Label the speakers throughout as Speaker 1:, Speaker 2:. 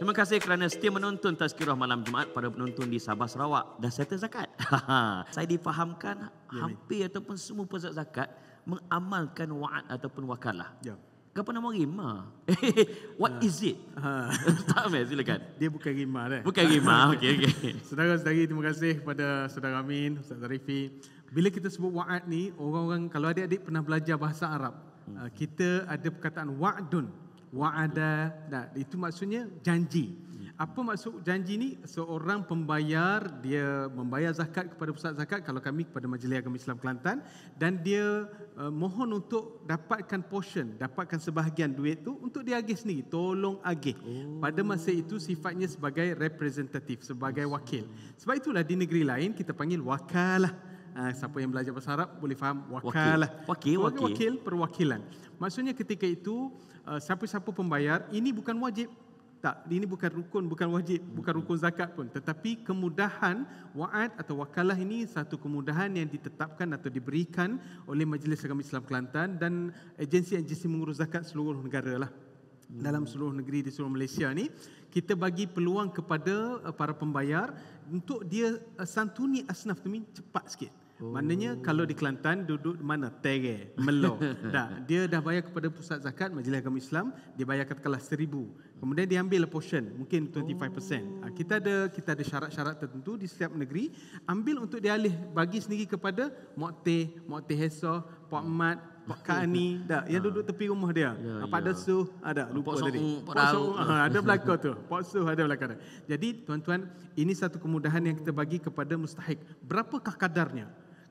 Speaker 1: Terima kasih kerana setia menonton Tazkirah Malam Jumaat pada penonton di Sabah Sarawak. Dah settle zakat? Saya difahamkan hampir ataupun semua pusat zakat mengamalkan wa'ad ataupun wakalah.
Speaker 2: Ya.
Speaker 1: Kenapa nama rima? What is it? Tak Amir, silakan.
Speaker 2: Dia bukan rima dah.
Speaker 1: Bukan rima, okey.
Speaker 2: Saudara-saudari, terima kasih kepada Saudara Amin, Ustaz Zarifi. Bila kita sebut wa'ad ni, orang-orang kalau adik-adik pernah belajar bahasa Arab, kita ada perkataan wa'dun, wa'ada, itu maksudnya janji. Apa maksud janji ni? Seorang pembayar, dia membayar zakat kepada pusat zakat, kalau kami kepada Majlis Agama Islam Kelantan, dan dia mohon untuk dapatkan portion, dapatkan sebahagian duit tu untuk dia agih sendiri, tolong agih. Pada masa itu sifatnya sebagai representatif, sebagai wakil. Sebab itulah di negeri lain kita panggil wakalah. Siapa yang belajar bahasa Arab boleh faham wakalah. Wakil, perwakilan. Maksudnya ketika itu siapa-siapa pembayar, ini bukan wajib. Tak, ini bukan rukun, bukan wajib, bukan rukun zakat pun. Tetapi kemudahan wa'ad atau wakalah ini satu kemudahan yang ditetapkan atau diberikan oleh Majlis Agama Islam Kelantan dan agensi-agensi mengurus zakat seluruh negara lah. Dalam seluruh negeri di seluruh Malaysia ni, kita bagi peluang kepada para pembayar untuk dia santuni asnaf tu cepat sikit. Maknanya kalau di Kelantan duduk mana? Tere, Melo. Dia dah bayar kepada pusat zakat Majlis Agama Islam, dia bayar katakanlah 1,000. Kemudian dia ambil portion, mungkin 25%. Kita ada syarat-syarat tertentu di setiap negeri, ambil untuk dia alih bagi sendiri kepada Mu'teh Hesah, Pak Mat, Pak Kani, yang duduk tepi rumah dia. Pak Desuh, lupa tadi. Ada belakang tu. Pak Suh ada belakang. Jadi tuan-tuan, ini satu kemudahan yang kita bagi kepada mustahik. Berapakah kadarnya?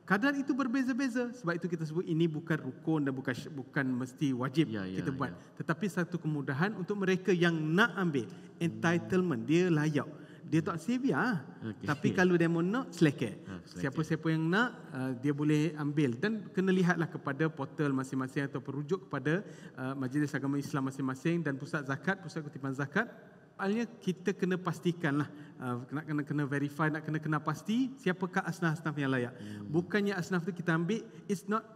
Speaker 2: Kadar itu berbeza-beza. Sebab itu kita sebut ini bukan rukun dan bukan mesti wajib kita buat. Tetapi satu kemudahan untuk mereka yang nak ambil. Entitlement, dia layak. Dia tak sevier. Tapi kalau dia mau nak, selekeh. Siapa-siapa yang nak, dia boleh ambil. Dan kena lihatlah kepada portal masing-masing atau perujuk kepada Majlis Agama Islam masing-masing dan pusat zakat, pusat kutipan zakat. Soalnya kita kena pastikanlah, nak kena verify, nak kena pasti siapakah asnaf-asnaf yang layak. Bukannya asnaf tu kita ambil, it's not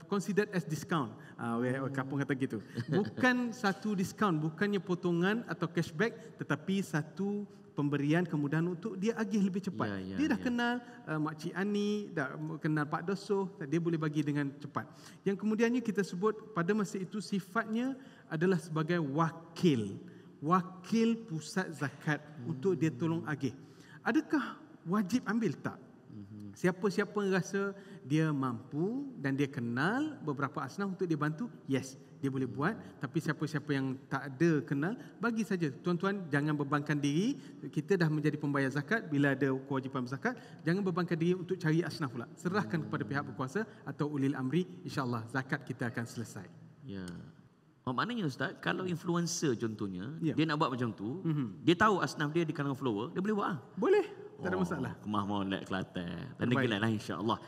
Speaker 2: considered as discount. Kapung kata gitu. Bukan satu diskaun, bukannya potongan atau cashback, tetapi satu pemberian kemudahan untuk dia agih lebih cepat. Dia dah kenal Makcik Ani, dah kenal Pak Dosoh, dia boleh bagi dengan cepat. Yang kemudiannya kita sebut pada masa itu sifatnya adalah sebagai wakil pusat zakat untuk dia tolong agih. Adakah wajib ambil? Tak. Siapa-siapa yang rasa dia mampu dan dia kenal beberapa asnaf untuk dia bantu, yes, dia boleh buat. Tapi siapa-siapa yang tak ada kenal, bagi saja. Tuan-tuan, jangan bebankan diri. Kita dah menjadi pembayar zakat, bila ada kewajipan zakat, jangan bebankan diri untuk cari asnaf pula. Serahkan kepada pihak berkuasa atau ulil amri, insya-Allah zakat kita akan selesai.
Speaker 1: Ya. Maknanya Ustaz, kalau influencer contohnya, dia nak buat macam tu, dia tahu asnaf dia di kalangan follower, dia boleh buat.
Speaker 2: Boleh, tak ada masalah.
Speaker 1: Kemah mau naik Kelantan. Dan negeri lain insya-Allah.